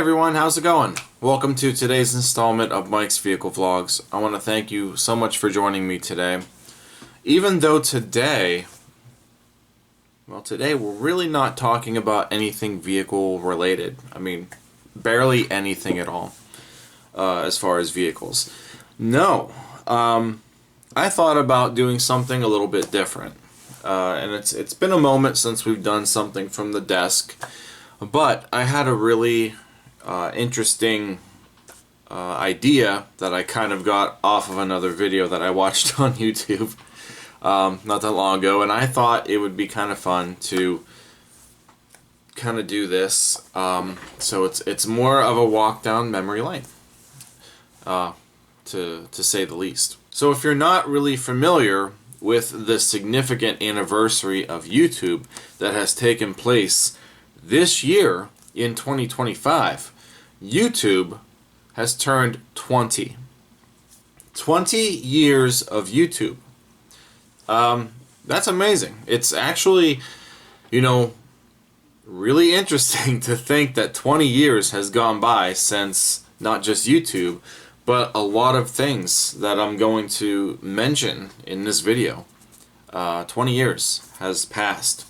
everyone, how's it going? Welcome to today's installment of Mike's Vehicle Vlogs. I want to thank you so much for joining me today. Even though today we're really not talking about anything vehicle related. I mean, barely anything at all as far as vehicles. No, I thought about doing something a little bit different. And it's been a moment since we've done something from the desk, but I had a really interesting idea that I kind of got off of another video that I watched on YouTube not that long ago, and I thought it would be kind of fun to kind of do this. So it's more of a walk down memory lane, to say the least. So if you're not really familiar with the significant anniversary of YouTube that has taken place this year in 2025, YouTube has turned 20. 20 years of YouTube. That's amazing. It's actually, really interesting to think that 20 years has gone by since not just YouTube, but a lot of things that I'm going to mention in this video. 20 years has passed.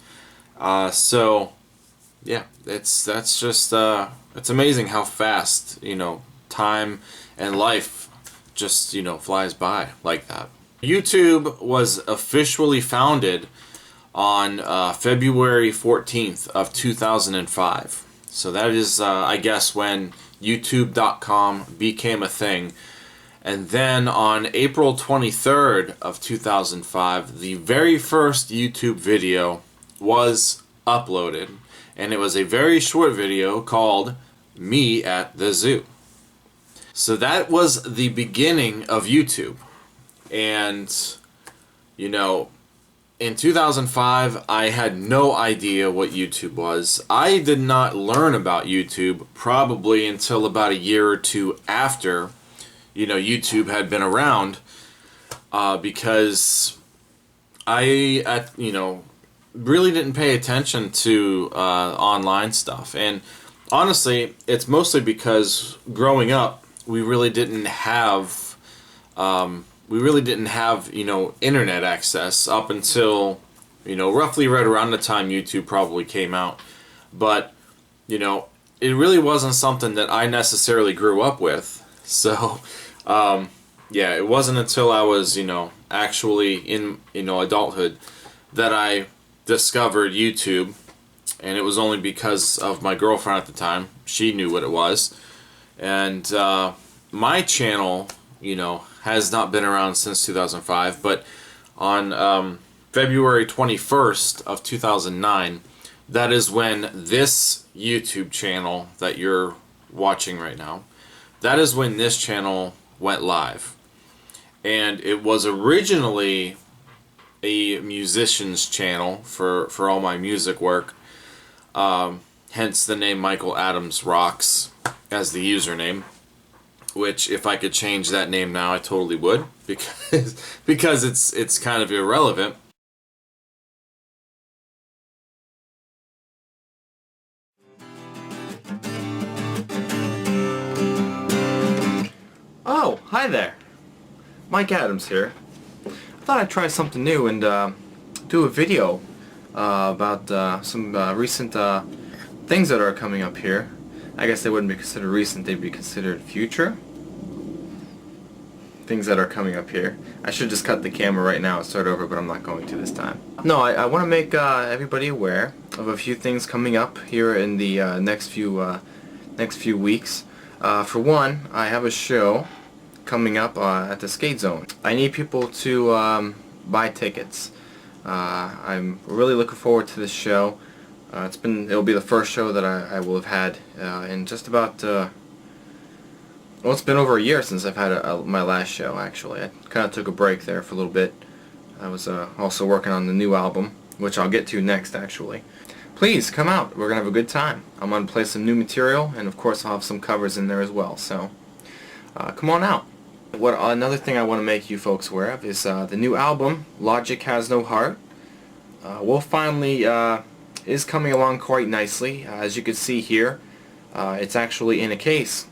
So yeah, it's amazing how fast, time and life just, flies by like that. YouTube was officially founded on February 14th of 2005. So that is, I guess, when YouTube.com became a thing. And then on April 23rd of 2005, the very first YouTube video was uploaded. And it was a very short video called Me at the Zoo. So that was the beginning of YouTube. And, in 2005, I had no idea what YouTube was. I did not learn about YouTube probably until about a year or two after, YouTube had been around, because I, really didn't pay attention to online stuff. And honestly, it's mostly because growing up, we really didn't have internet access up until, roughly right around the time YouTube probably came out. But, it really wasn't something that I necessarily grew up with. So, yeah, it wasn't until I was, actually in, adulthood that I discovered YouTube. And it was only because of my girlfriend at the time. She knew what it was. And my channel, has not been around since 2005, but on February 21st of 2009, that is when this YouTube channel that you're watching right now, that is when this channel went live. And it was originally a musician's channel for all my music work, hence the name MichaelAdamsRocks as the username. Which, if I could change that name now, I totally would, because it's kind of irrelevant. Oh, hi there. Mike Adams here. I thought I'd try something new and do a video about some recent things that are coming up here. I guess they wouldn't be considered recent, they'd be considered future. Things that are coming up here. I should just cut the camera right now and start over, but I'm not going to this time. No, I want to make everybody aware of a few things coming up here in the next few weeks. For one, I have a show coming up at the Skate Zone. I need people to buy tickets. I'm really looking forward to this show. It'll be the first show that I will have had in just about, well, it's been over a year since I've had my last show, actually. I kind of took a break there for a little bit. I was also working on the new album, which I'll get to next, actually. Please, come out. We're going to have a good time. I'm going to play some new material, and of course I'll have some covers in there as well, so come on out. Another thing I want to make you folks aware of is the new album, Logic Has No Heart. Will finally is coming along quite nicely. As you can see here, It's actually in a case.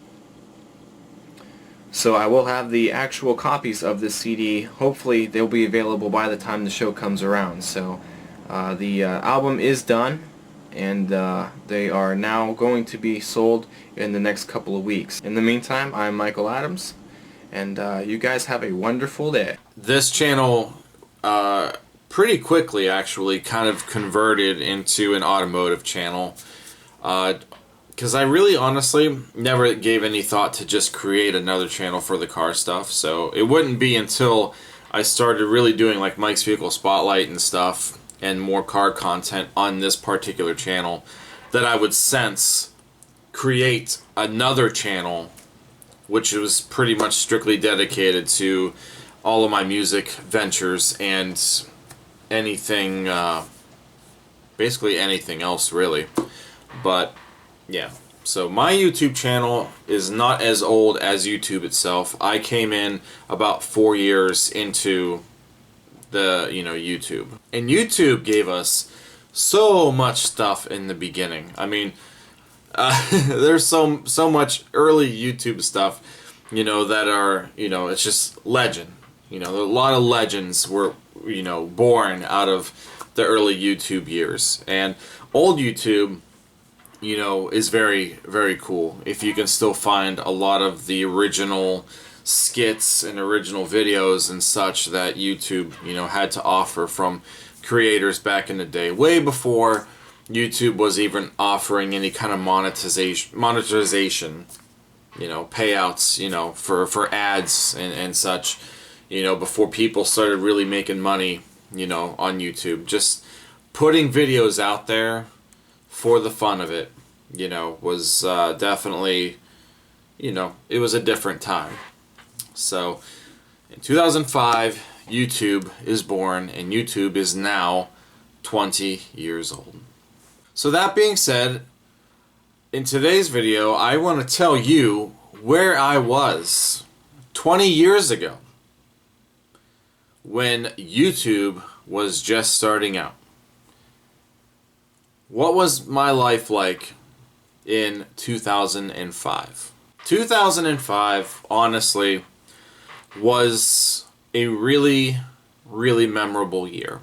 So I will have the actual copies of this CD. Hopefully they'll be available by the time the show comes around. So the album is done, and they are now going to be sold in the next couple of weeks. In the meantime, I'm Michael Adams, and you guys have a wonderful day. This channel pretty quickly actually kind of converted into an automotive channel, because I really honestly never gave any thought to just create another channel for the car stuff. So it wouldn't be until I started really doing like Mike's Vehicle Spotlight and stuff and more car content on this particular channel that I would create another channel which was pretty much strictly dedicated to all of my music ventures and anything, basically anything else really. But yeah, so my YouTube channel is not as old as YouTube itself. I came in about 4 years into the, YouTube. And YouTube gave us so much stuff in the beginning. I mean, there's so much early YouTube stuff, that are, it's just legend. A lot of legends were, born out of the early YouTube years. And old YouTube, is very, very cool. If you can still find a lot of the original skits and original videos and such that YouTube, had to offer from creators back in the day, way before YouTube was even offering any kind of monetization, payouts, for ads and such, before people started really making money, on YouTube. Just putting videos out there for the fun of it, was definitely, it was a different time. So in 2005, YouTube is born, and YouTube is now 20 years old. So that being said, in today's video, I want to tell you where I was 20 years ago when YouTube was just starting out. What was my life like in 2005? 2005, honestly, was a really, really memorable year.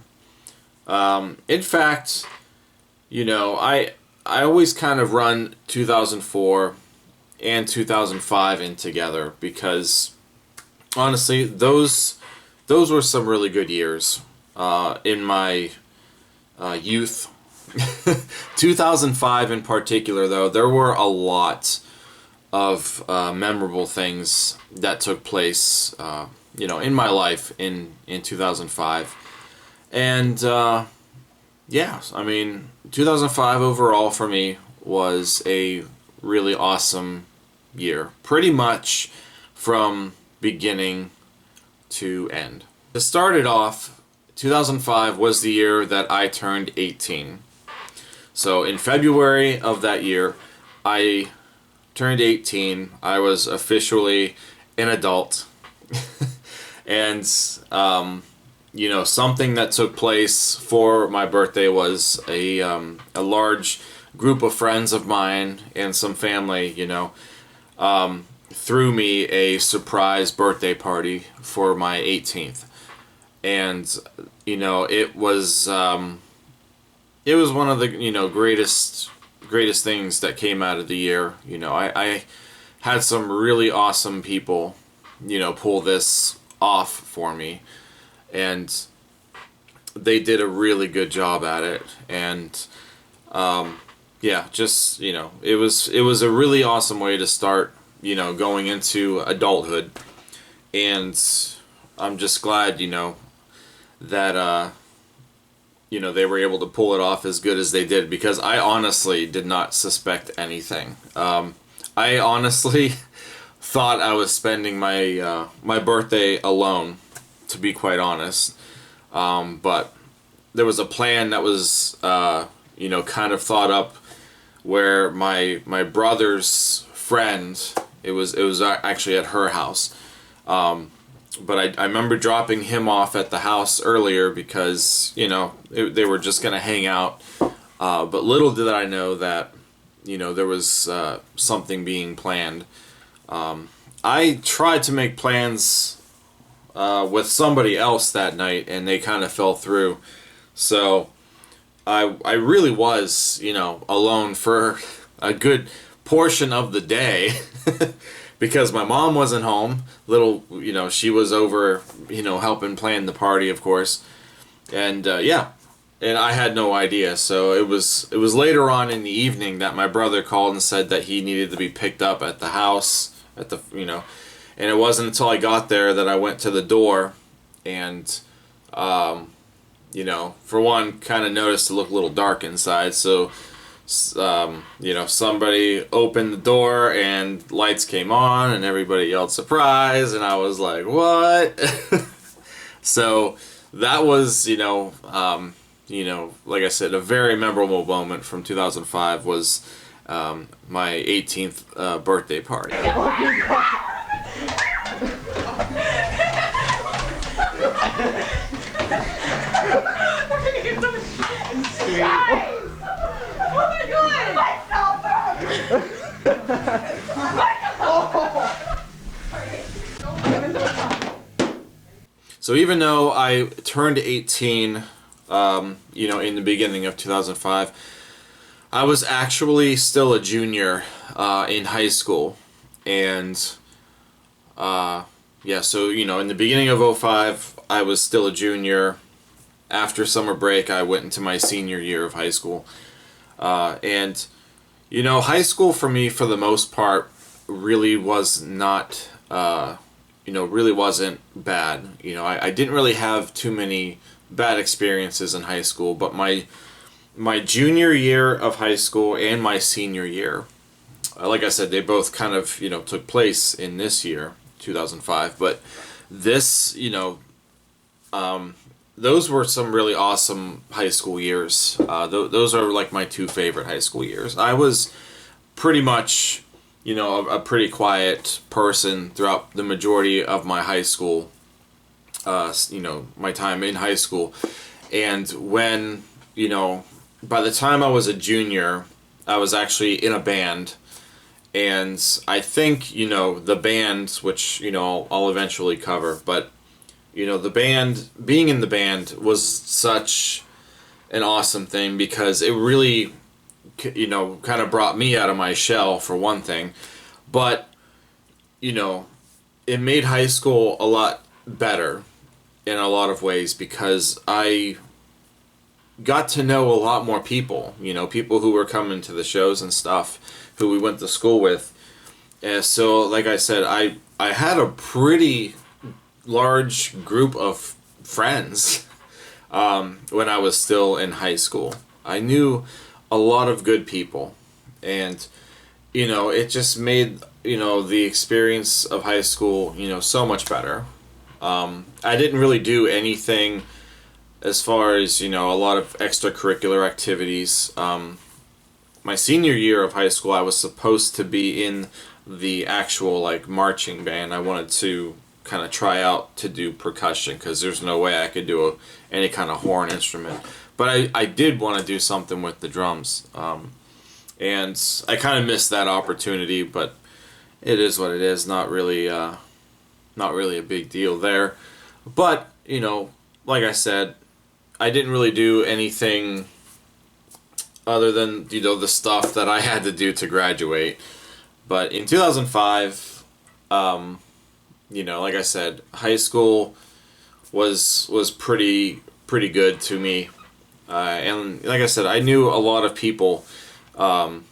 In fact, I always kind of run 2004 and 2005 in together because, honestly, those were some really good years in my youth. 2005 in particular, though, there were a lot of memorable things that took place, in my life in 2005. And, yeah, I mean, 2005 overall for me was a really awesome year. Pretty much from beginning to end. To start it off, 2005 was the year that I turned 18. So in February of that year, I turned 18. I was officially an adult. And, something that took place for my birthday was a large group of friends of mine and some family, threw me a surprise birthday party for my 18th. And, it was one of the, greatest things that came out of the year. I had some really awesome people, pull this off for me. And they did a really good job at it. And, just, it was a really awesome way to start, going into adulthood. And I'm just glad, that, they were able to pull it off as good as they did, because I honestly did not suspect anything. I honestly thought I was spending my my birthday alone, to be quite honest. But there was a plan that was, kind of thought up where my brother's friend, it was actually at her house. But I remember dropping him off at the house earlier because, they were just going to hang out. But little did I know that, there was something being planned. I tried to make plans with somebody else that night, and they kind of fell through. So I really was, alone for a good portion of the day because my mom wasn't home. She was over, helping plan the party, of course. And yeah, and I had no idea. So it was later on in the evening that my brother called and said that he needed to be picked up at the house and it wasn't until I got there that I went to the door and for one, kind of noticed it looked a little dark inside. So somebody opened the door and lights came on and everybody yelled surprise, and I was like, what? So that was, like I said, a very memorable moment from 2005 was my 18th birthday party. So even though I turned 18, in the beginning of 2005, I was actually still a junior in high school. And, so, in the beginning of 2005, I was still a junior. After summer break, I went into my senior year of high school. And high school for me, for the most part, really was not, really wasn't bad. I didn't really have too many bad experiences in high school, but my junior year of high school and my senior year, like I said, they both kind of, took place in this year, 2005, but this, those were some really awesome high school years. Those are like my two favorite high school years. I was pretty much, a pretty quiet person throughout the majority of my high school, my time in high school. And when, by the time I was a junior, I was actually in a band. And I think, the band, which, I'll eventually cover, but the band, being in the band was such an awesome thing because it really, kind of brought me out of my shell for one thing. But, it made high school a lot better in a lot of ways because I got to know a lot more people, people who were coming to the shows and stuff, who we went to school with. And so, like I said, I had a pretty large group of friends when I was still in high school. I knew a lot of good people, and it just made the experience of high school so much better. I didn't really do anything as far as a lot of extracurricular activities. My senior year of high school, I was supposed to be in the actual marching band. I wanted to kind of try out to do percussion because there's no way I could do any kind of horn instrument. But I did want to do something with the drums. And I kind of missed that opportunity, but it is what it is. Not really a big deal there. But, like I said, I didn't really do anything other than, the stuff that I had to do to graduate. But in 2005, like I said, high school was pretty good to me. And like I said, I knew a lot of people, from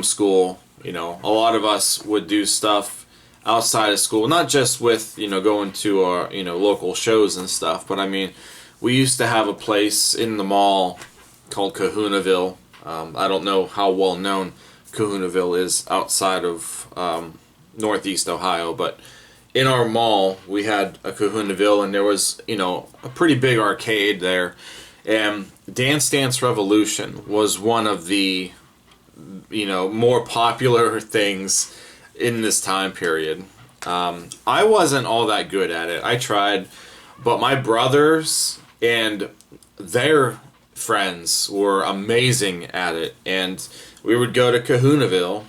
school. A lot of us would do stuff outside of school, not just with, going to our, local shows and stuff, but I mean, we used to have a place in the mall called Kahunaville. I don't know how well known Kahunaville is outside of Northeast Ohio, but in our mall we had a Kahunaville, and there was a pretty big arcade there, and Dance Dance Revolution was one of the more popular things in this time period. I wasn't all that good at it. I tried, but my brothers and their friends were amazing at it, and we would go to Kahunaville,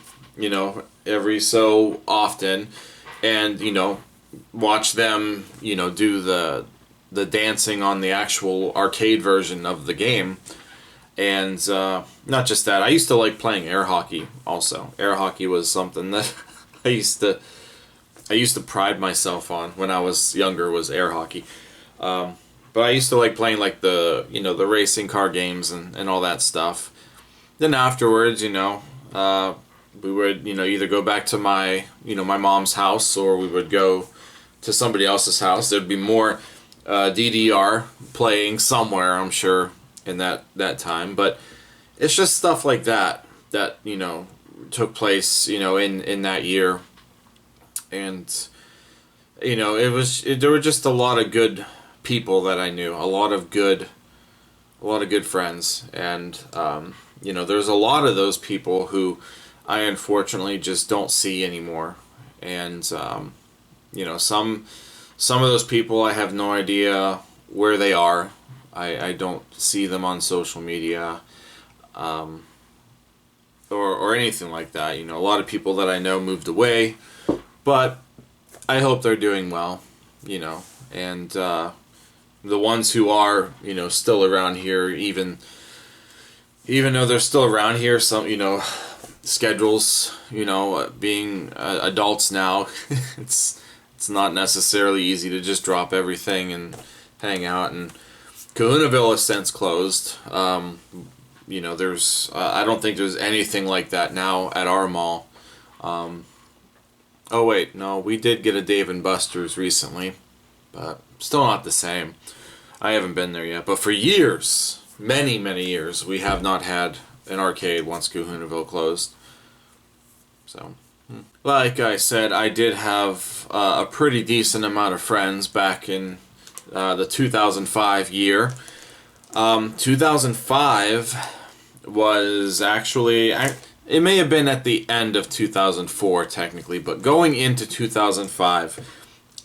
every so often, and watch them, do the dancing on the actual arcade version of the game. And not just that, I used to like playing air hockey also. Air hockey was something that I used to pride myself on when I was younger, was air hockey. But I used to like playing like the racing car games and all that stuff. Then afterwards, we would either go back to my my mom's house, or we would go to somebody else's house. There'd be more DDR playing somewhere, I'm sure, in that time. But it's just stuff like that took place in that year. And there were just a lot of good people that I knew, a lot of good friends, and there's a lot of those people who I unfortunately just don't see anymore. And some of those people, I have no idea where they are. I don't see them on social media, or anything like that. A lot of people that I know moved away, but I hope they're doing well, and the ones who are, still around here, even though they're still around here, some, schedules, being adults now, it's not necessarily easy to just drop everything and hang out. And Kahunaville has since closed. There's I don't think there's anything like that now at our mall. Oh wait, no, we did get a Dave & Buster's recently, but still not the same. I haven't been there yet, but for years, many years, we have not had an arcade once Kahunaville closed. So, like I said, I did have a pretty decent amount of friends back in the 2005 year. 2005 was actually, it may have been at the end of 2004 technically, but going into 2005,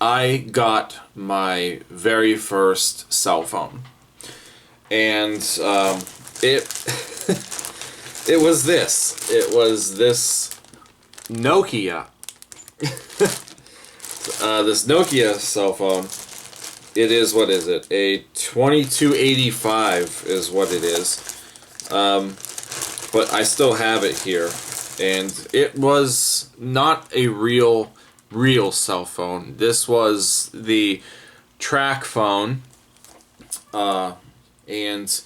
I got my very first cell phone. And it it was this. It was this Nokia. This Nokia cell phone. It is, what is it? A 2285 is what it is. But I still have it here. And it was not a real cell phone. This was the track phone. And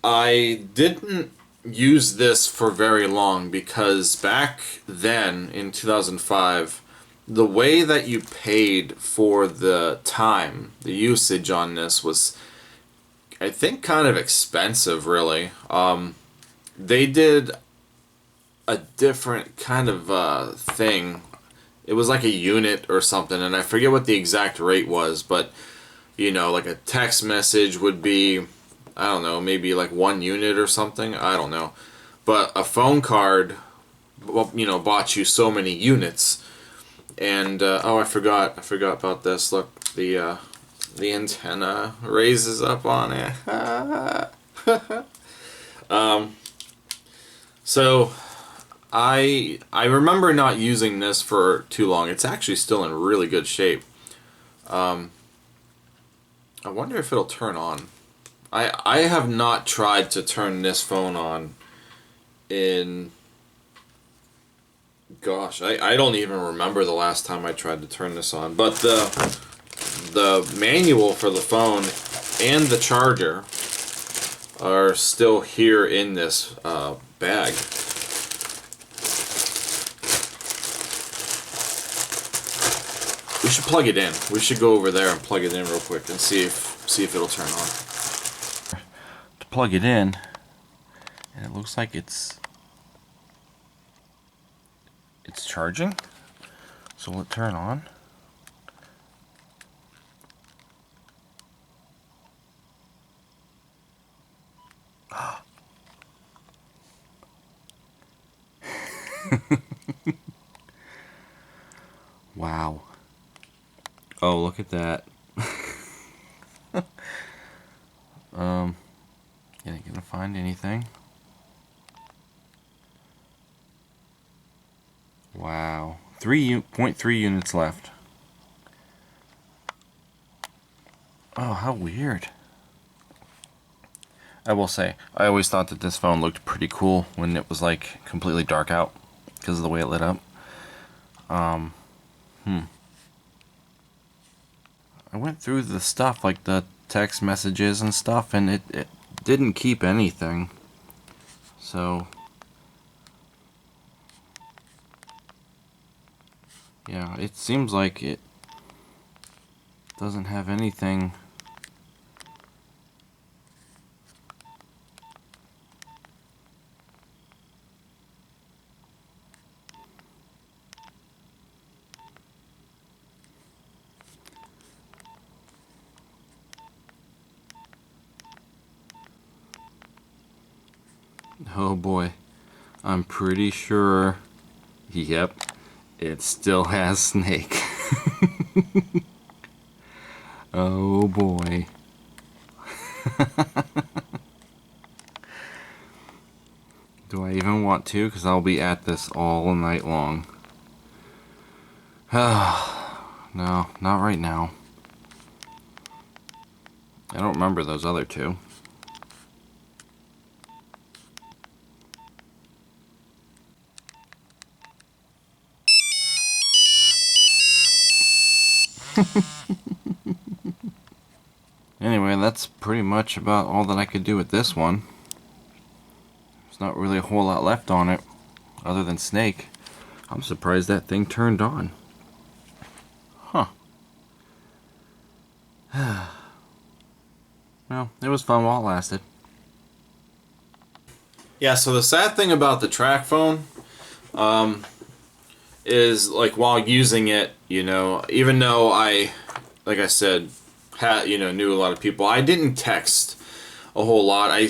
I didn't use this for very long, because back then in 2005, the way that you paid for the time, the usage on this was, I think, kind of expensive, really. They did a different kind of thing. It was like a unit or something, and I forget what the exact rate was, but like a text message would be, I don't know, maybe like 1 unit or something. I don't know. But a phone card, bought you so many units. And oh, I forgot about this. Look, the antenna raises up on it. So I remember not using this for too long. It's actually still in really good shape. I wonder if it'll turn on. I have not tried to turn this phone on in, gosh, I don't even remember the last time I tried to turn this on. But the manual for the phone and the charger are still here in this bag. We should plug it in. We should go over there and plug it in real quick and see if it'll turn on. To plug it in, and it looks like it's charging. So will it turn on? Wow. Oh, look at that. Ain't gonna find anything. Wow. 3.3 units left. Oh, how weird. I will say, I always thought that this phone looked pretty cool when it was like completely dark out because of the way it lit up. I went through the stuff, like the text messages and stuff, and it didn't keep anything. So, yeah, it seems like it doesn't have anything. Oh boy, I'm pretty sure, yep, it still has Snake. Oh boy. Do I even want to? Because I'll be at this all night long. No, not right now. I don't remember those other two. Anyway, that's pretty much about all that I could do with this one. There's not really a whole lot left on it, other than Snake. I'm surprised that thing turned on. Huh. Well, it was fun while it lasted. Yeah, so the sad thing about the track phone is, like, while using it, you know, even though like I said, knew a lot of people, I didn't text a whole lot. I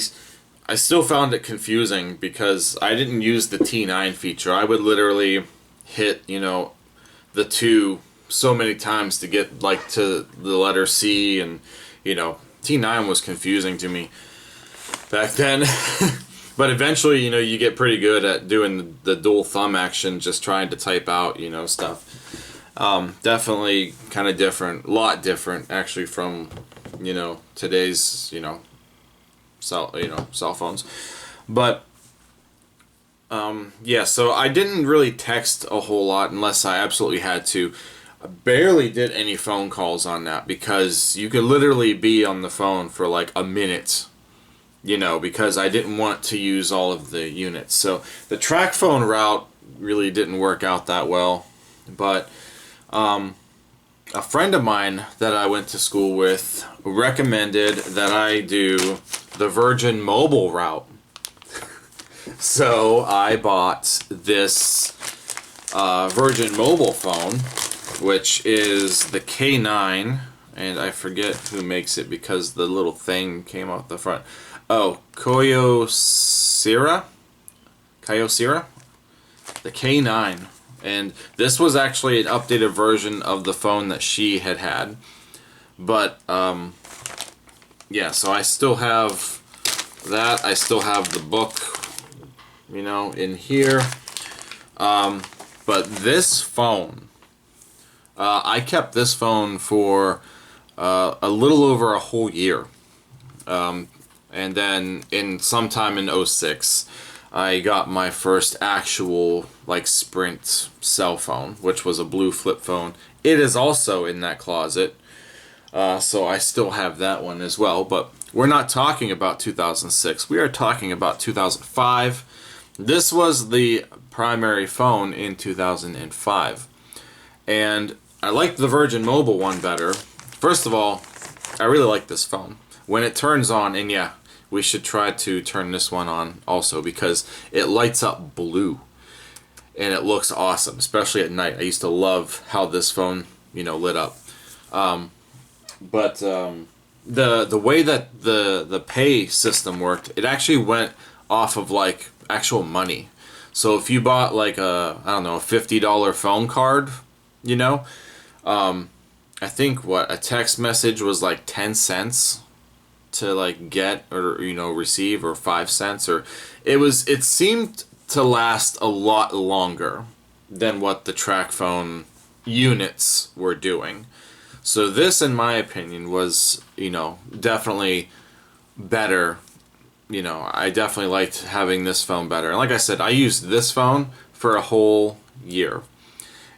still found it confusing because I didn't use the T9 feature. I would literally hit, the 2 so many times to get, like, to the letter C, and, T9 was confusing to me back then. But eventually, you get pretty good at doing the dual thumb action, just trying to type out, stuff. Definitely kind of different, a lot different, actually, from, today's, cell phones. But, yeah, so I didn't really text a whole lot unless I absolutely had to. I barely did any phone calls on that because you could literally be on the phone for like a minute, because I didn't want to use all of the units. So the track phone route really didn't work out that well. But a friend of mine that I went to school with recommended that I do the Virgin Mobile route. So I bought this Virgin Mobile phone, which is the K9, and I forget who makes it because the little thing came out the front. Oh, Kyocera? The K9. And this was actually an updated version of the phone that she had. But, yeah, so I still have that. I still have the book, in here. But this phone, I kept this phone for a little over a whole year. And then sometime in 06, I got my first actual, like, Sprint cell phone, which was a blue flip phone. It is also in that closet, so I still have that one as well. But we're not talking about 2006. We are talking about 2005. This was the primary phone in 2005. And I liked the Virgin Mobile one better. First of all, I really like this phone. When it turns on, and yeah, we should try to turn this one on also because it lights up blue and it looks awesome, especially at night. I used to love how this phone, lit up. But the way that the pay system worked, it actually went off of like actual money. So if you bought like a $50 phone card, I think a text message was like 10 cents to like get or receive, or 5 cents, or it seemed to last a lot longer than what the TracFone units were doing. So this, in my opinion, was, definitely better. I definitely liked having this phone better. And like I said, I used this phone for a whole year.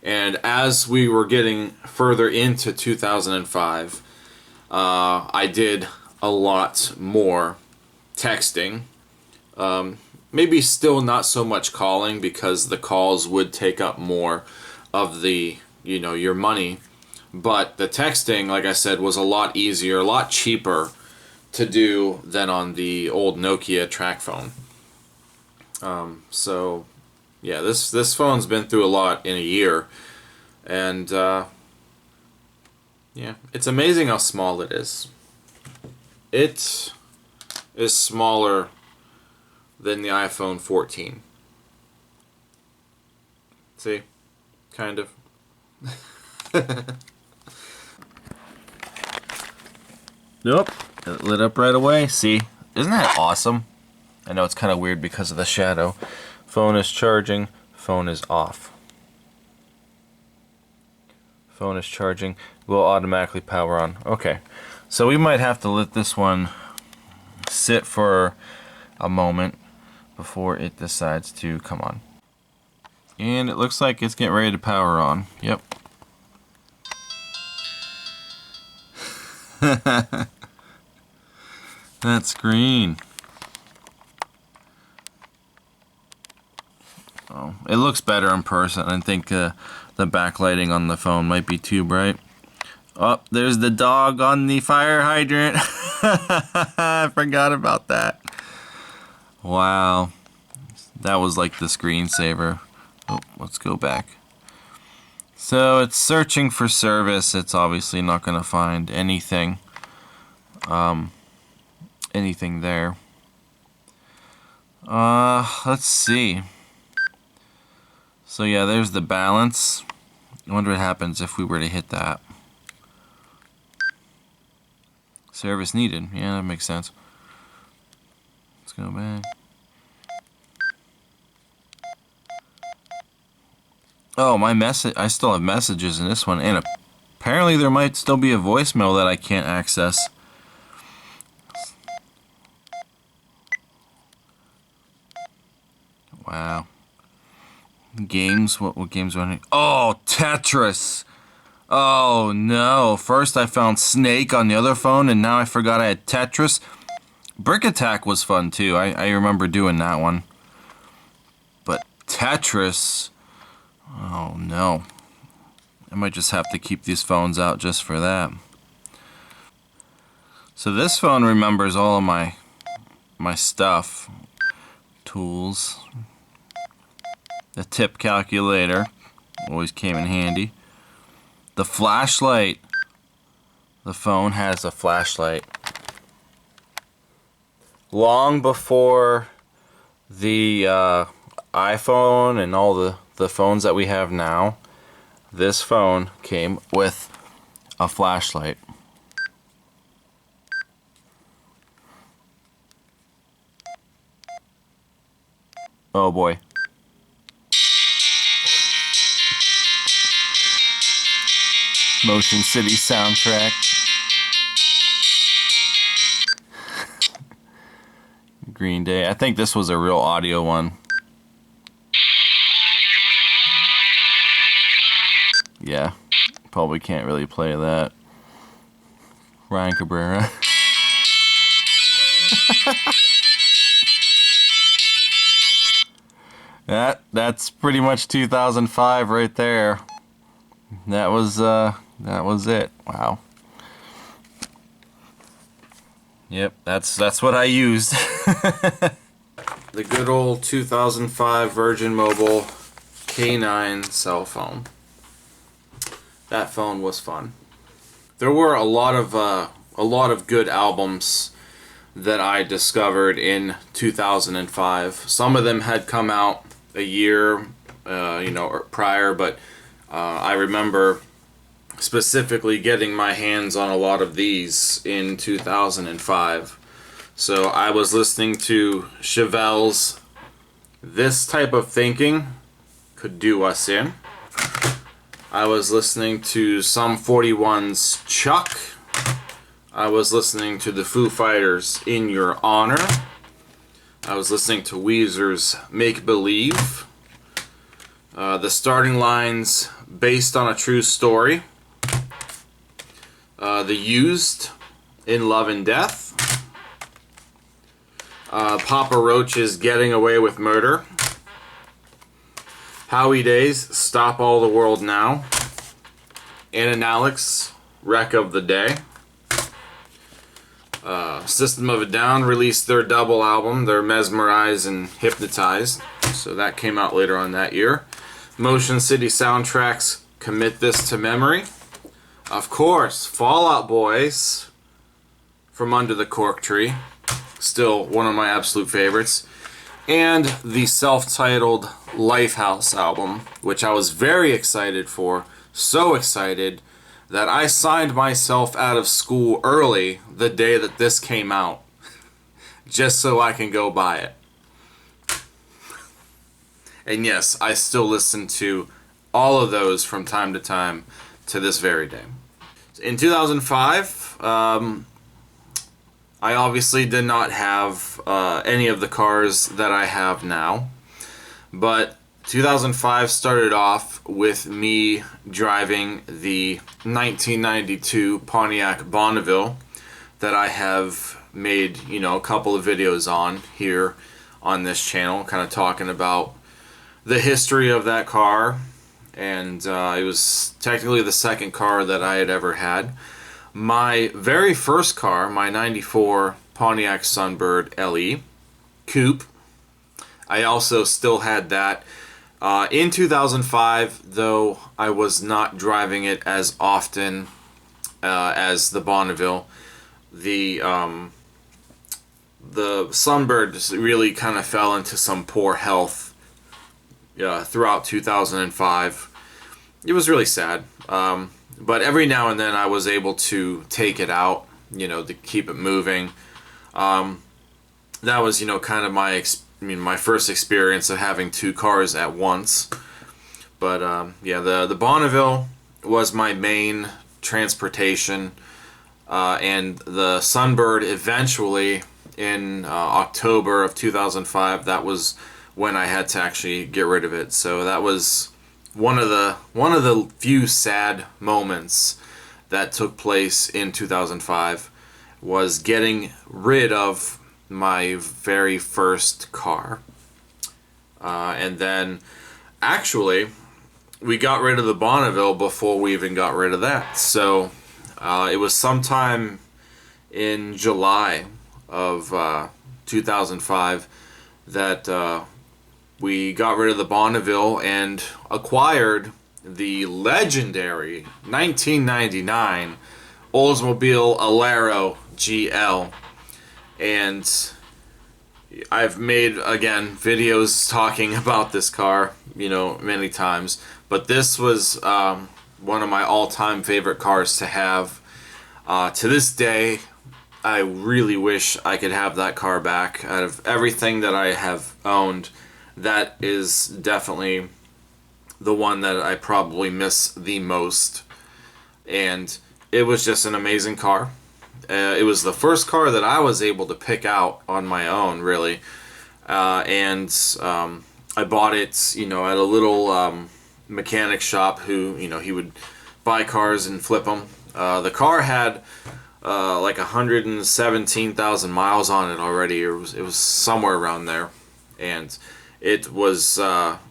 And as we were getting further into 2005, I did a lot more texting. Maybe still not so much calling, because the calls would take up more of the, your money. But the texting, like I said, was a lot easier, a lot cheaper to do than on the old Nokia TracFone. So, yeah, this phone's been through a lot in a year. And, yeah, it's amazing how small it is. It is smaller than the iPhone 14. See? Kind of. Nope. It lit up right away. See? Isn't that awesome? I know it's kind of weird because of the shadow. Phone is charging. Phone is off. Phone is charging. Will automatically power on. Okay. So we might have to let this one sit for a moment before it decides to come on. And it looks like it's getting ready to power on. Yep. That's green. Oh, it looks better in person. I think the backlighting on the phone might be too bright. Oh, there's the dog on the fire hydrant. I forgot about that. Wow. That was like the screensaver. Oh, let's go back. So it's searching for service. It's obviously not going to find anything. Anything there. Let's see. So yeah, there's the balance. I wonder what happens if we were to hit that. Service needed. Yeah, that makes sense. Let's go back. Oh, my message. I still have messages in this one, and apparently there might still be a voicemail that I can't access. Wow. Games. What games are on? Oh, Tetris. Oh no. First I found Snake on the other phone, and now I forgot I had Tetris. Brick Attack was fun too. I remember doing that one. But Tetris. Oh no. I might just have to keep these phones out just for that. So this phone remembers all of my stuff. Tools. The tip calculator always came in handy. The flashlight. The phone has a flashlight. Long before the iPhone and all the phones that we have now, this phone came with a flashlight. Oh boy. Motion City soundtrack. Green Day. I think this was a real audio one. Yeah, probably can't really play that. Ryan Cabrera. That's pretty much 2005 right there. That was it. Wow. Yep, that's what I used. The good old 2005 Virgin Mobile K9 cell phone. That phone was fun. There were a lot of good albums that I discovered in 2005. Some of them had come out a year, prior, but I remember specifically getting my hands on a lot of these in 2005. So I was listening to Chevelle's This Type of Thinking could do us in. I was listening to Sum 41's Chuck. I was listening to the Foo Fighters' In Your Honor. I was listening to Weezer's Make Believe. The Starting Lines, Based on a True Story. The Used, In Love and Death. Papa Roach's Getting Away with Murder. Howie Day's Stop All the World Now. Ann and Alex, Wreck of the Day. System of a Down released their double album, their Mesmerized and Hypnotized. So that came out later on that year. Motion City Soundtrack's Commit This to Memory. Of course, Fall Out Boy's From Under the Cork Tree. Still one of my absolute favorites. And the self-titled Lifehouse album, which I was very excited for. So excited that I signed myself out of school early the day that this came out. Just so I can go buy it. And yes, I still listen to all of those from time to time to this very day. In 2005, I obviously did not have any of the cars that I have now, but 2005 started off with me driving the 1992 Pontiac Bonneville that I have made, a couple of videos on here on this channel, kind of talking about the history of that car, and it was technically the second car that I had ever had. My very first car, my 94 Pontiac Sunbird LE Coupe, I also still had that. In 2005, though, I was not driving it as often as the Bonneville. The Sunbird just really kind of fell into some poor health throughout 2005. It was really sad. But every now and then I was able to take it out, to keep it moving. That was, kind of my first experience of having two cars at once. But the Bonneville was my main transportation, and the Sunbird eventually in October of 2005, that was when I had to actually get rid of it. So that was one of the few sad moments that took place in 2005, was getting rid of my very first car. And then actually we got rid of the Bonneville before we even got rid of that. So it was sometime in July of 2005 that we got rid of the Bonneville and acquired the legendary 1999 Oldsmobile Alero GL. And I've made, again, videos talking about this car, many times. But this was one of my all-time favorite cars to have. To this day, I really wish I could have that car back. Out of everything that I have owned, that is definitely the one that I probably miss the most. And it was just an amazing car. It was the first car that I was able to pick out on my own, really. And I bought it, at a little mechanic shop who, he would buy cars and flip them. The car had like 117,000 miles on it already. It was somewhere around there. And it was,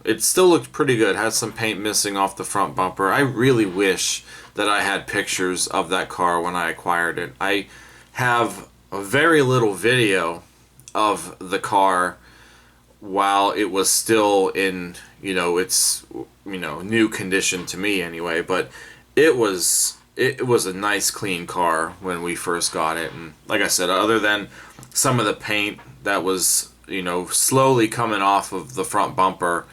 it still looked pretty good. Had some paint missing off the front bumper. I really wish that I had pictures of that car when I acquired it. I have a very little video of the car while it was still in, its, new condition to me anyway. But it was a nice clean car when we first got it. And like I said, other than some of the paint that was, slowly coming off of the front bumper,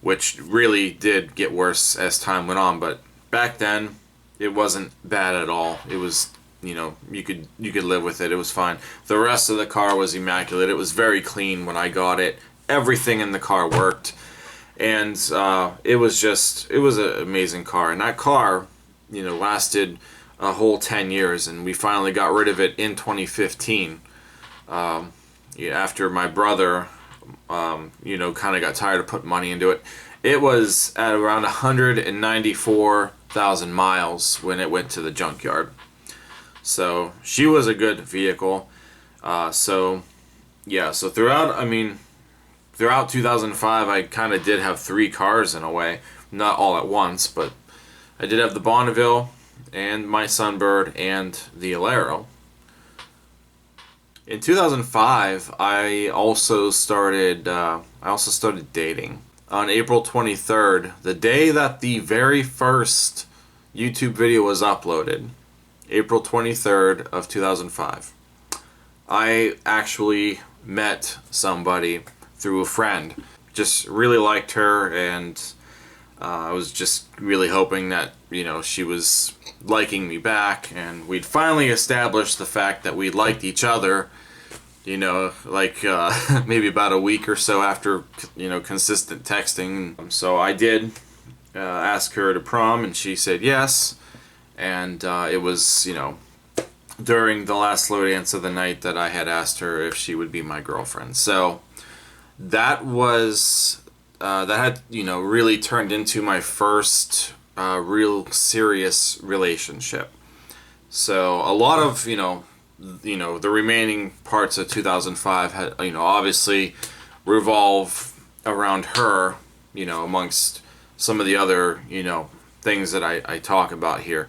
which really did get worse as time went on. But back then, it wasn't bad at all. It was, you could live with it. It was fine. The rest of the car was immaculate. It was very clean when I got it. Everything in the car worked. And it was an amazing car. And that car, lasted a whole 10 years, and we finally got rid of it in 2015. After my brother, kind of got tired of putting money into it. It was at around 194,000 miles when it went to the junkyard. So she was a good vehicle. So throughout 2005, I kind of did have 3 cars in a way. Not all at once, but I did have the Bonneville and my Sunbird and the Alero. In 2005, I also started dating. On April 23rd, the day that the very first YouTube video was uploaded, April 23rd of 2005, I actually met somebody through a friend. Just really liked her, and I was just really hoping that, she was liking me back, and we'd finally established the fact that we liked each other, maybe about a week or so after, consistent texting. So I did ask her to prom, and she said yes, and it was, during the last slow dance of the night that I had asked her if she would be my girlfriend. So that was that had really turned into my first real serious relationship. So a lot of the remaining parts of 2005 had obviously revolve around her, amongst some of the other things that I talk about here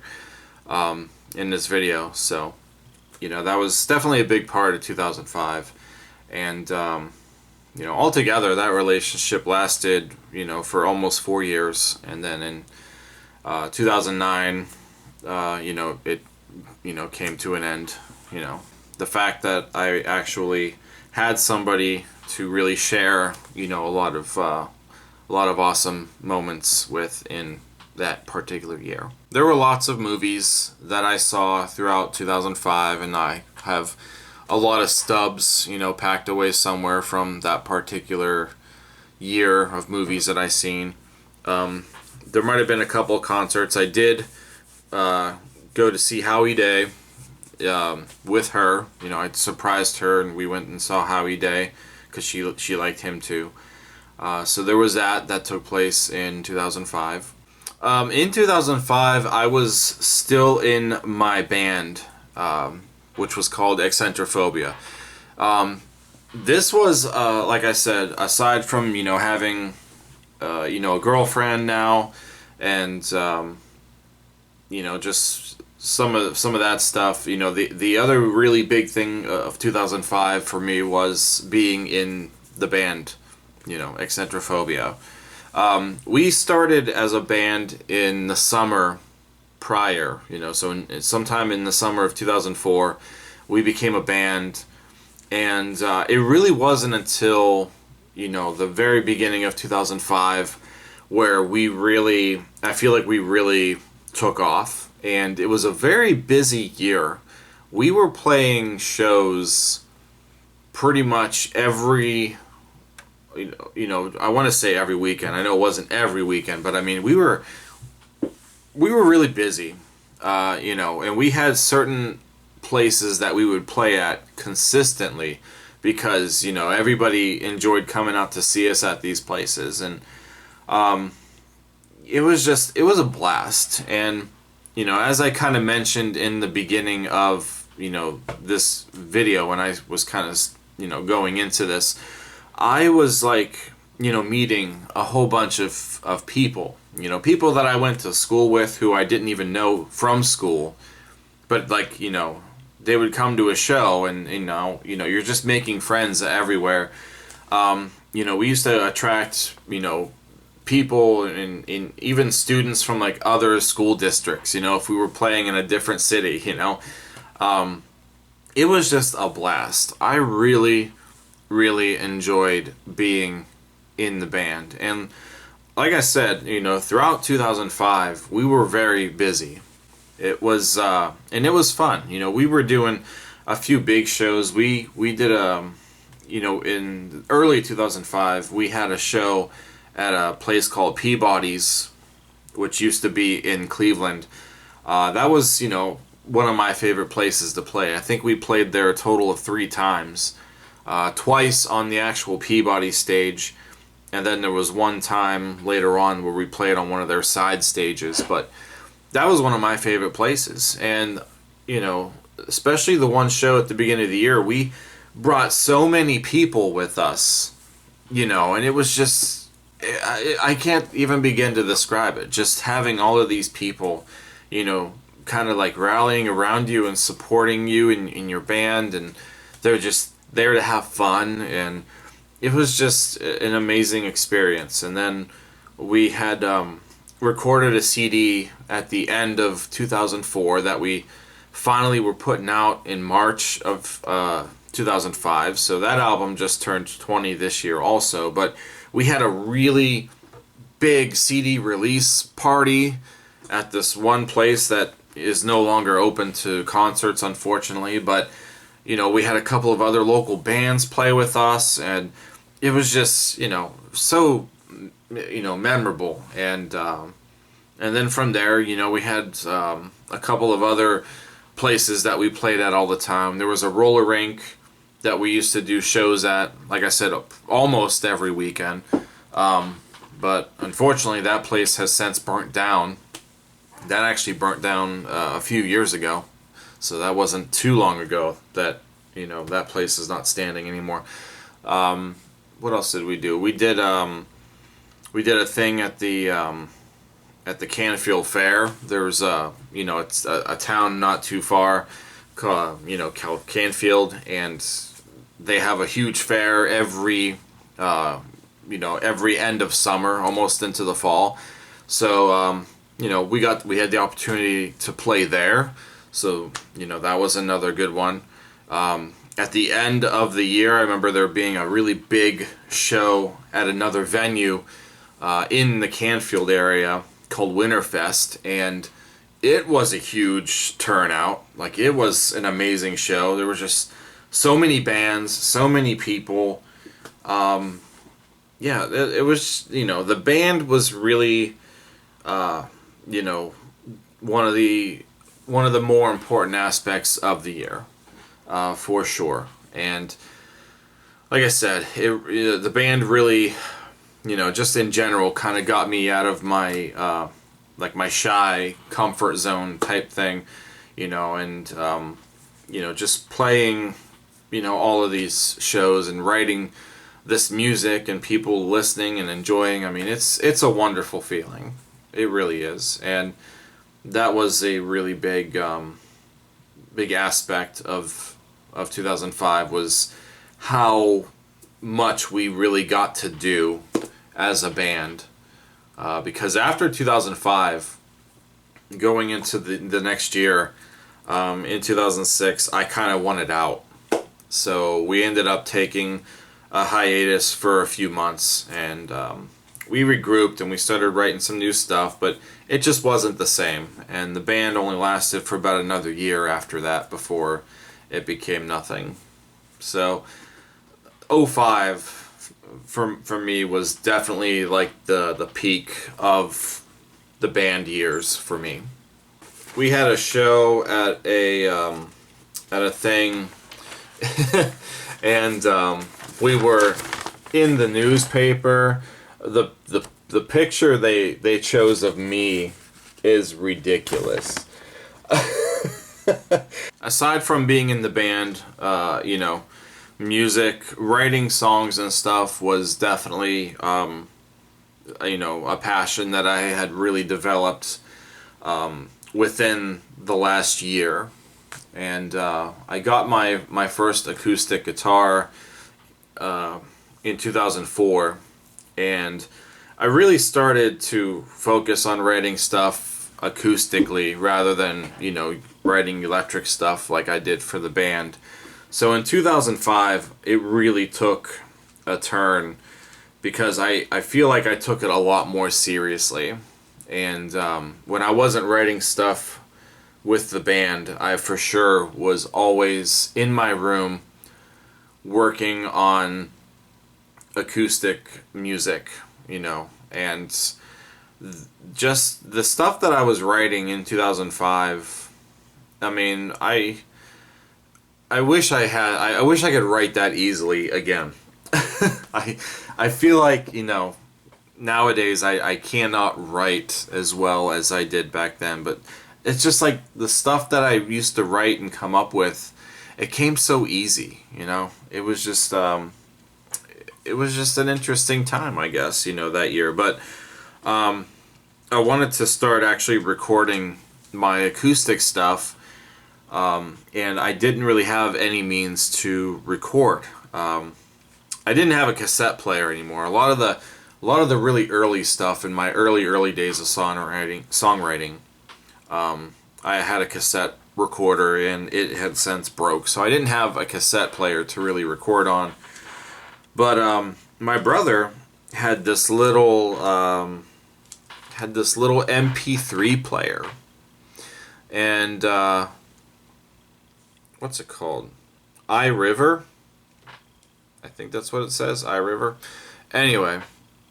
in this video. So that was definitely a big part of 2005, and altogether that relationship lasted for almost 4 years, and then in 2009 it came to an end. The fact that I actually had somebody to really share a lot of awesome moments with in that particular year. There were lots of movies that I saw throughout 2005, and I have a lot of stubs, packed away somewhere from that particular year of movies that I seen. There might have been a couple of concerts. I did go to see Howie Day with her. I surprised her, and we went and saw Howie Day because she liked him too. So there was that took place in 2005. In 2005, I was still in my band, which was called Eccentrophobia. This was, like I said, aside from having a girlfriend now, and just some of that stuff. The other really big thing of 2005 for me was being in the band, Eccentrophobia. We started as a band in the summer prior, so sometime in the summer of 2004, we became a band, and it really wasn't until, the very beginning of 2005 where I feel like we really took off, and it was a very busy year. We were playing shows pretty much every, I want to say every weekend. I know it wasn't every weekend, but I mean, we were really busy, and we had certain places that we would play at consistently because, everybody enjoyed coming out to see us at these places, and it was a blast. And, as I kind of mentioned in the beginning of, this video, when I was kind of, going into this, I was like, meeting a whole bunch of people, people that I went to school with who I didn't even know from school, but like, they would come to a show, and, you're just making friends everywhere. We used to attract, people and even students from like other school districts, if we were playing in a different city, it was just a blast. I really enjoyed being in the band. And like I said, throughout 2005, we were very busy. It was, and it was fun. We were doing a few big shows. We did in early 2005, we had a show at a place called Peabody's, which used to be in Cleveland. That was, one of my favorite places to play. I think we played there a total of 3 times. Twice on the actual Peabody stage, and then there was one time later on where we played on one of their side stages. But that was one of my favorite places. And, especially the one show at the beginning of the year, we brought so many people with us, and it was just, I can't even begin to describe it. Just having all of these people, kind of like rallying around you and supporting you in your band, and they're just there to have fun, and it was just an amazing experience. And then we had recorded a CD at the end of 2004 that we finally were putting out in March of 2005. So that album just turned 20 this year also. But we had a really big CD release party at this one place that is no longer open to concerts, unfortunately. But we had a couple of other local bands play with us, and it was just, so, memorable. And then from there, we had a couple of other places that we played at all the time. There was a roller rink that we used to do shows at, like I said, almost every weekend. But unfortunately, that place has since burnt down. That actually burnt down a few years ago. So that wasn't too long ago that, that place is not standing anymore. What else did we do? We did a thing at the Canfield Fair. There's it's a town not too far, called Canfield, and they have a huge fair every end of summer, almost into the fall. So we had the opportunity to play there. So, that was another good one. At the end of the year, I remember there being a really big show at another venue in the Canfield area called Winterfest, and it was a huge turnout. Like, it was an amazing show. There was just so many bands, so many people. It was, the band was really, one of the more important aspects of the year, for sure. And like I said, the band really, just in general, kind of got me out of my my shy comfort zone type thing, and just playing, all of these shows and writing this music and people listening and enjoying. I mean, it's a wonderful feeling. It really is. And that was a really big aspect of 2005, was how much we really got to do as a band. Because after 2005, going into the next year, in 2006, I kind of wanted out. So we ended up taking a hiatus for a few months, and we regrouped and we started writing some new stuff, but it just wasn't the same. And the band only lasted for about another year after that before it became nothing. So 05 for me was definitely like the peak of the band years for me. We had a show at a thing and we were in the newspaper. The picture they chose of me is ridiculous. Aside from being in the band, music, writing songs and stuff was definitely, a passion that I had really developed within the last year. And I got my first acoustic guitar in 2004, and I really started to focus on writing stuff acoustically rather than, writing electric stuff like I did for the band. So in 2005, it really took a turn because I feel like I took it a lot more seriously. And when I wasn't writing stuff with the band, I for sure was always in my room working on acoustic music. you know, and just the stuff that I was writing in 2005. I mean, I wish I wish I could write that easily again. I feel like, you know, nowadays I cannot write as well as I did back then, but it's just like the stuff that I used to write and come up with, it came so easy, you know. It was just an interesting time, I guess, you know, that year. But I wanted to start actually recording my acoustic stuff, and I didn't really have any means to record. I didn't have a cassette player anymore. A lot of the really early stuff in my early days of songwriting, I had a cassette recorder and it had since broke, so I didn't have a cassette player to really record on. But my brother had this little MP3 player, and what's it called? iRiver. I think that's what it says, iRiver. Anyway,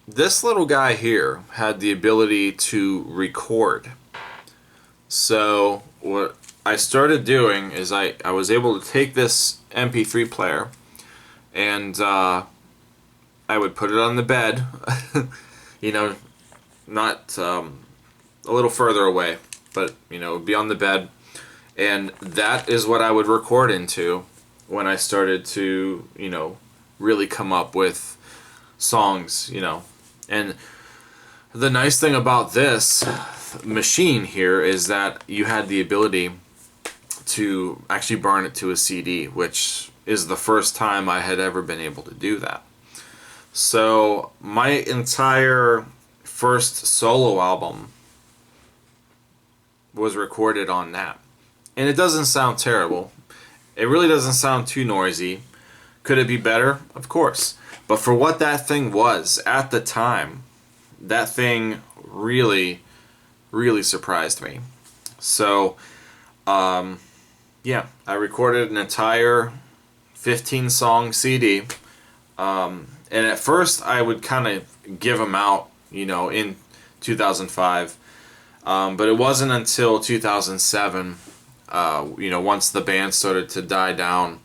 this little guy here had the ability to record. So what I started doing is I was able to take this MP3 player and I would put it on the bed, you know, not a little further away, but, you know, it would be on the bed, and that is what I would record into when I started to, you know, really come up with songs, you know. And the nice thing about this machine here is that you had the ability to actually burn it to a CD, which is the first time I had ever been able to do that. So my entire first solo album was recorded on that. And it doesn't sound terrible. It really doesn't sound too noisy. Could it be better? Of course. But for what that thing was at the time, that thing really, really surprised me. So, yeah, I recorded an entire 15-song CD. And at first, I would kind of give them out, you know, in 2005. But it wasn't until 2007, you know, once the band started to die down.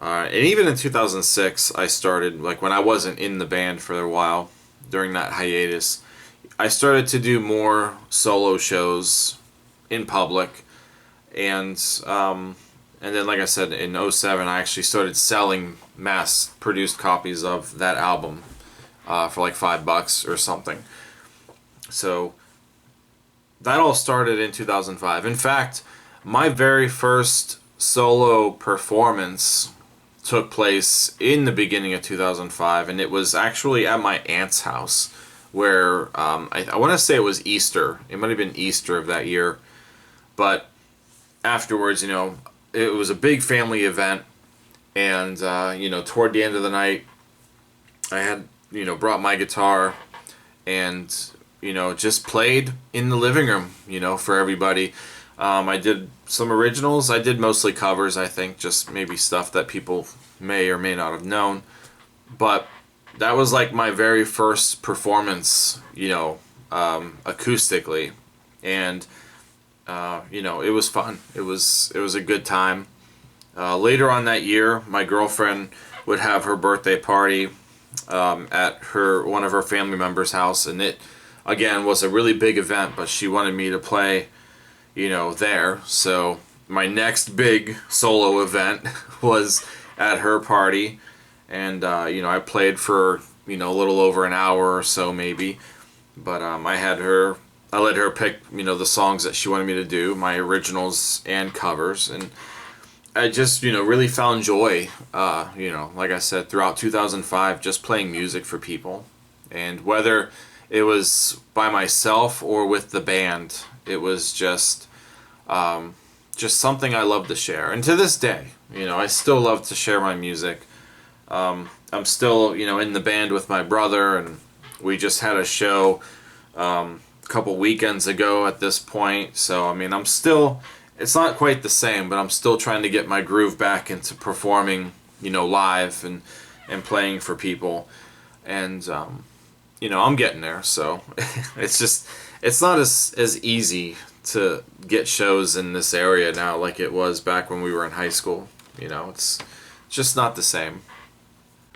And even in 2006, I started, like when I wasn't in the band for a while, during that hiatus, I started to do more solo shows in public. And then, like I said, in 2007, I actually started selling mass-produced copies of that album for like $5 or something. So that all started in 2005. In fact, my very first solo performance took place in the beginning of 2005, and it was actually at my aunt's house, where I want to say it was Easter. It might have been Easter of that year, but afterwards, you know, it was a big family event, and you know, toward the end of the night, I had, you know, brought my guitar and, you know, just played in the living room, you know, for everybody. I did some originals. I did mostly covers, I think, just maybe stuff that people may or may not have known. But that was like my very first performance, you know, acoustically. And, you know, it was fun. It was a good time. Later on that year, my girlfriend would have her birthday party at one of her family members' house. And it, again, was a really big event, but she wanted me to play, you know, there. So my next big solo event was at her party, and you know, I played for, you know, a little over an hour or so maybe, but I let her pick, you know, the songs that she wanted me to do, my originals and covers, and I just, you know, really found joy, you know, like I said, throughout 2005, just playing music for people. And whether it was by myself or with the band, it was just something I love to share. And to this day, you know, I still love to share my music. I'm still, you know, in the band with my brother, and we just had a show a couple weekends ago at this point. So, I mean, it's not quite the same, but I'm still trying to get my groove back into performing, you know, live and playing for people. And I'm getting there. So it's not as easy to get shows in this area now like it was back when we were in high school. It's just not the same.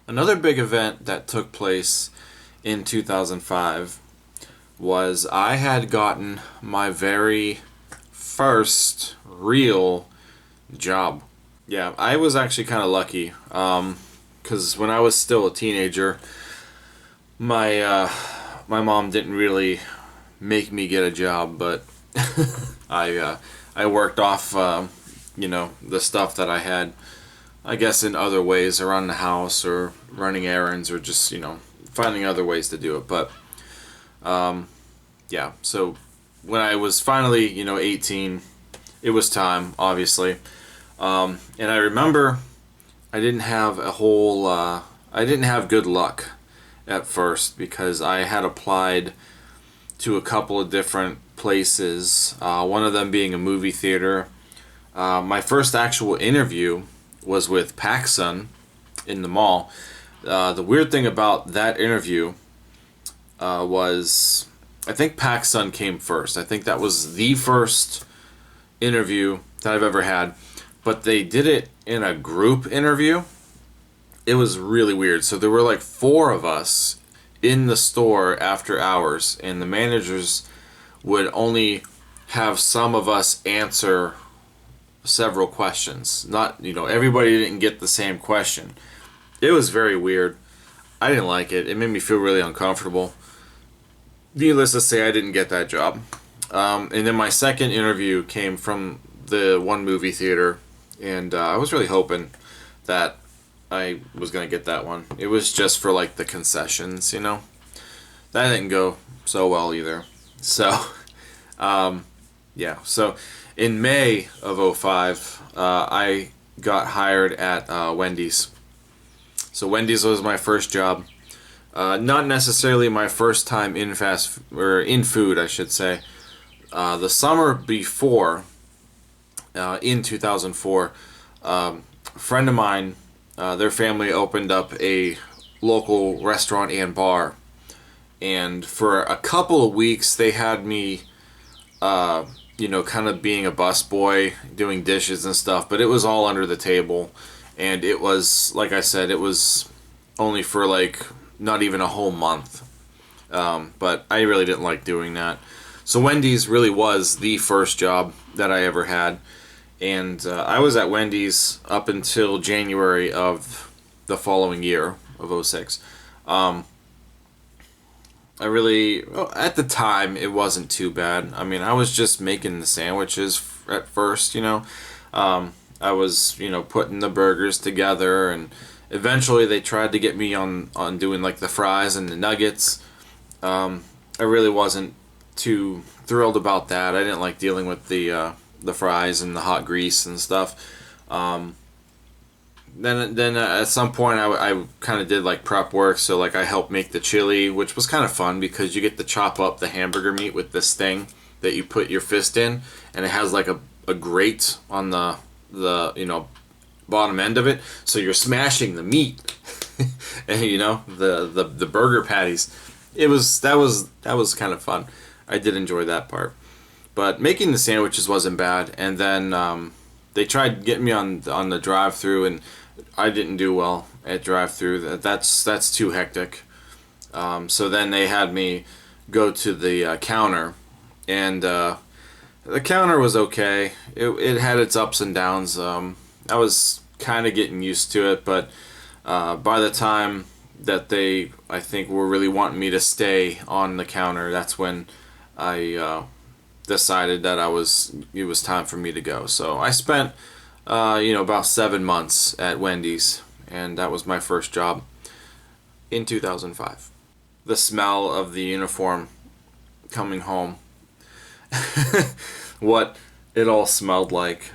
Another big event that took place in 2005 was I had gotten my very first real job. Yeah, I was actually kind of lucky, because when I was still a teenager, my mom didn't really make me get a job, but I worked off the stuff that I had, I guess, in other ways around the house or running errands or just finding other ways to do it. But yeah, so when I was finally 18, it was time, obviously. And I remember I didn't have I didn't have good luck at first because I had applied to a couple of different places, one of them being a movie theater. My first actual interview was with PacSun in the mall. The weird thing about that interview was I think PacSun came first. I think that was the first interview that I've ever had. But they did it in a group interview. It was really weird. So there were like 4 of us in the store after hours, and the managers would only have some of us answer several questions. Not, everybody didn't get the same question. It was very weird. I didn't like it. It made me feel really uncomfortable. Needless to say, I didn't get that job. And then my second interview came from the one movie theater, and I was really hoping that I was going to get that one. It was just for like the concessions, That didn't go so well either. So, yeah. So in May of '05, I got hired at Wendy's. So Wendy's was my first job. Not necessarily my first time in in food, I should say. The summer before, in 2004, a friend of mine, their family opened up a local restaurant and bar, and for a couple of weeks they had me, kind of being a busboy, doing dishes and stuff, but it was all under the table, and it was, like I said, it was only for like not even a whole month, but I really didn't like doing that. So Wendy's really was the first job that I ever had. And I was at Wendy's up until January of the following year of '06. At the time, it wasn't too bad. I mean, I was just making the sandwiches at first, I was, putting the burgers together, and eventually they tried to get me on doing like the fries and the nuggets. I really wasn't too thrilled about that. I didn't like dealing with the fries and the hot grease and stuff. Then at some point I kind of did like prep work, so like I helped make the chili, which was kind of fun because you get to chop up the hamburger meat with this thing that you put your fist in, and it has like a grate on the bottom end of it, so you're smashing the meat and the burger patties. That was kind of fun. I did enjoy that part. But making the sandwiches wasn't bad, and then they tried getting me on the drive-through, and I didn't do well at drive-through. That's too hectic. So then they had me go to the counter, and the counter was okay. It had its ups and downs. I was kind of getting used to it, but by the time that they, I think, were really wanting me to stay on the counter, that's when I decided that it was time for me to go. So I spent about 7 months at Wendy's, and that was my first job in 2005. The smell of the uniform coming home, what it all smelled like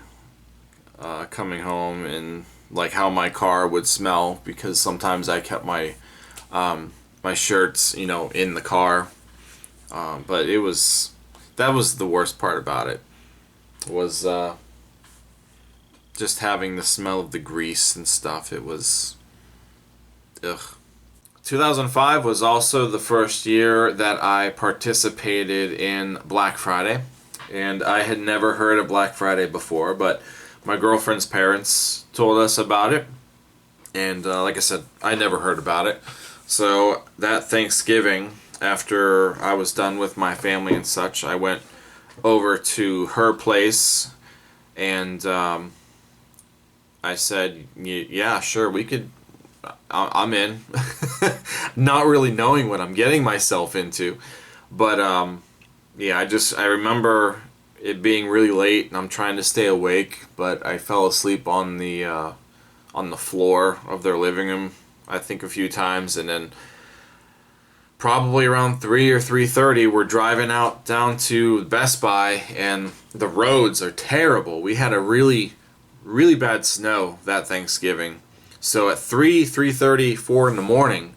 coming home, and like how my car would smell, because sometimes I kept my my shirts in the car, but that was the worst part about it, was just having the smell of the grease and stuff. It was ugh. 2005 was also the first year that I participated in Black Friday, and I had never heard of Black Friday before, but my girlfriend's parents told us about it, and like I said, I never heard about it. So that Thanksgiving, after I was done with my family and such, I went over to her place, and I said, yeah, sure, we could, I'm in. Not really knowing what I'm getting myself into. But yeah, I remember it being really late and I'm trying to stay awake, but I fell asleep on the floor of their living room, I think a few times, and then probably around 3 or 3:30 we're driving out down to Best Buy, and the roads are terrible. We had a really bad snow that Thanksgiving. So at 3:30, 4 in the morning,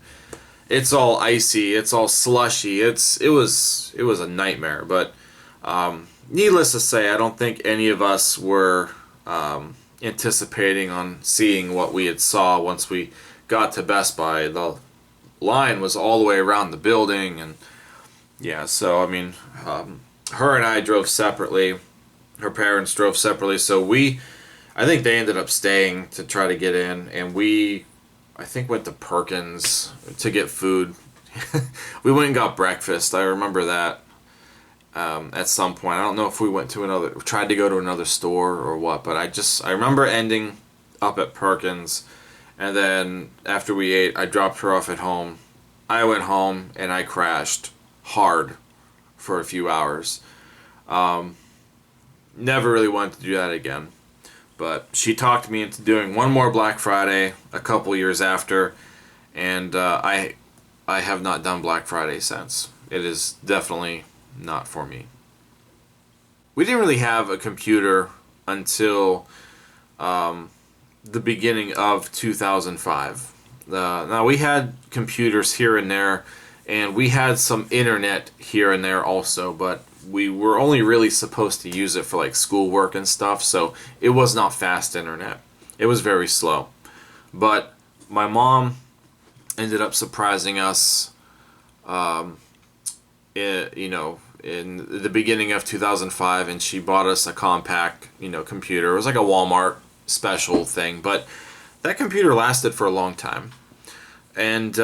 it's all icy, it's all slushy. It was a nightmare. But needless to say, I don't think any of us were anticipating on seeing what we had saw once we got to Best Buy. The line was all the way around the building, and yeah. So I mean, her and I drove separately. Her parents drove separately. So I think they ended up staying to try to get in, and I think went to Perkins to get food. We went and got breakfast. I remember that at some point. I don't know if we tried to go to another store or what, but I remember ending up at Perkins, and then after we ate, I dropped her off at home. I went home and I crashed hard for a few hours. Never really wanted to do that again. But she talked me into doing one more Black Friday a couple years after, and I have not done Black Friday since. It is definitely not for me. We didn't really have a computer until the beginning of 2005. Now we had computers here and there, and we had some internet here and there also, but we were only really supposed to use it for like schoolwork and stuff, so it was not fast internet. It was very slow. But my mom ended up surprising us, in the beginning of 2005, and she bought us a compact, computer. It was like a Walmart special thing, but that computer lasted for a long time. And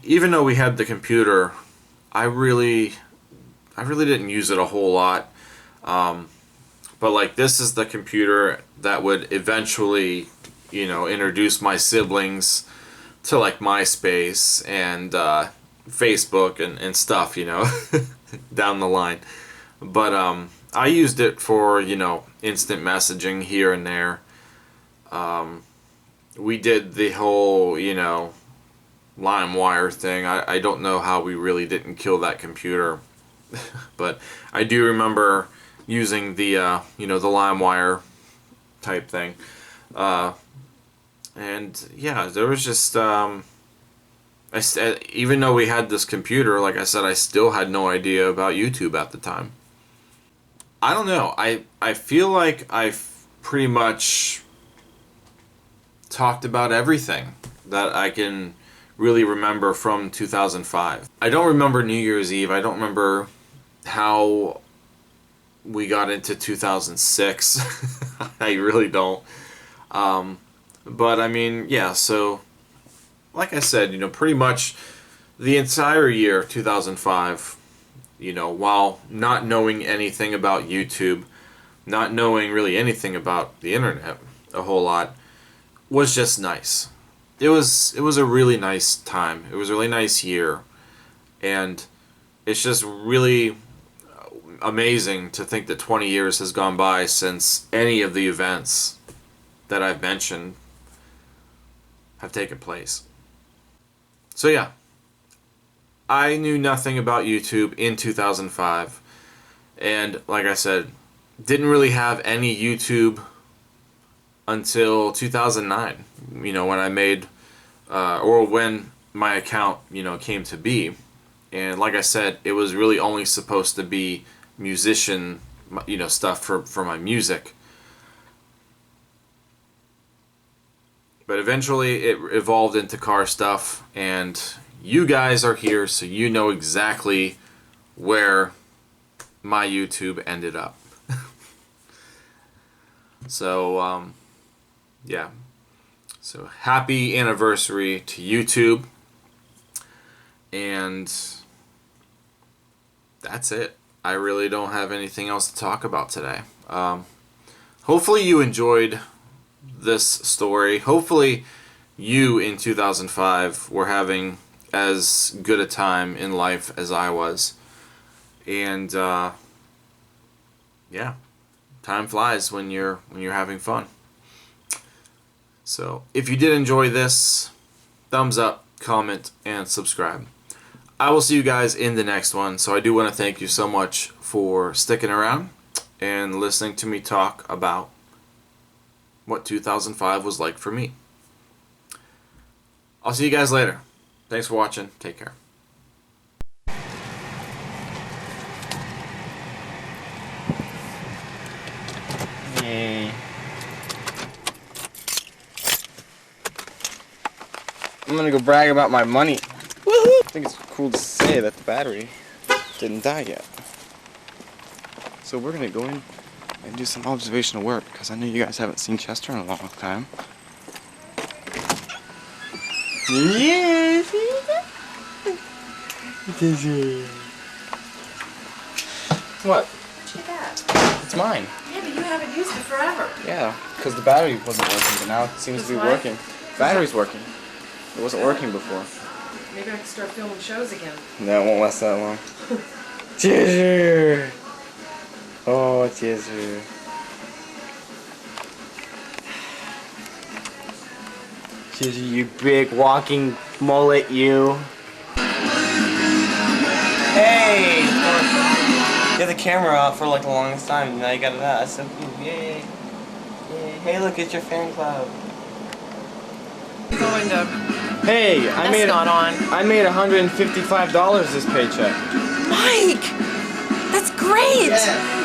even though we had the computer, I really didn't use it a whole lot. But like, this is the computer that would eventually, introduce my siblings to like MySpace and Facebook and stuff, down the line. But I used it for, instant messaging here and there. We did the whole, LimeWire thing. I don't know how we really didn't kill that computer. But I do remember using the the LimeWire type thing, and yeah, there was just even though we had this computer, like I said, I still had no idea about YouTube at the time. I don't know. I feel like I've pretty much talked about everything that I can really remember from 2005. I don't remember New Year's Eve. I don't remember how we got into 2006. I really don't. But I mean, yeah, so like I said, pretty much the entire year 2005, while not knowing anything about YouTube, not knowing really anything about the internet a whole lot, was just nice. It was a really nice time. It was a really nice year, and it's just really amazing to think that 20 years has gone by since any of the events that I've mentioned have taken place. So yeah, I knew nothing about YouTube in 2005, and like I said, didn't really have any YouTube until 2009, when I made, or when my account, came to be. And like I said, it was really only supposed to be musician, stuff for my music. But eventually it evolved into car stuff, and, you guys are here, so you know exactly where my YouTube ended up. So, yeah. So, happy anniversary to YouTube. And that's it. I really don't have anything else to talk about today. Hopefully you enjoyed this story. Hopefully you in 2005 were having as good a time in life as I was. And yeah, time flies when you're having fun. So if you did enjoy this, thumbs up, comment, and subscribe. I will see you guys in the next one. So I do want to thank you so much for sticking around and listening to me talk about what 2005 was like for me. I'll see you guys later. Thanks for watching. Take care. Yay. I'm gonna go brag about my money. Woohoo! I think it's cool to say that the battery didn't die yet. So we're gonna go in and do some observational work because I know you guys haven't seen Chester in a long time. Yeah, what? Check that. It's mine. Yeah, but you haven't used it forever. Yeah, because the battery wasn't working, but now it seems to be working. Battery's working. It wasn't working before. Maybe I can start filming shows again. No, it won't last that long. Chester! Oh, Chester. Chester, you big walking mullet, you. Hey! You had the camera out for like the longest time, and now you got it out. That's so cool. Yay! Yay! Hey, look, it's your fan club. Going to. Hey, That's not on. I made $155 this paycheck. Mike! That's great! Yeah.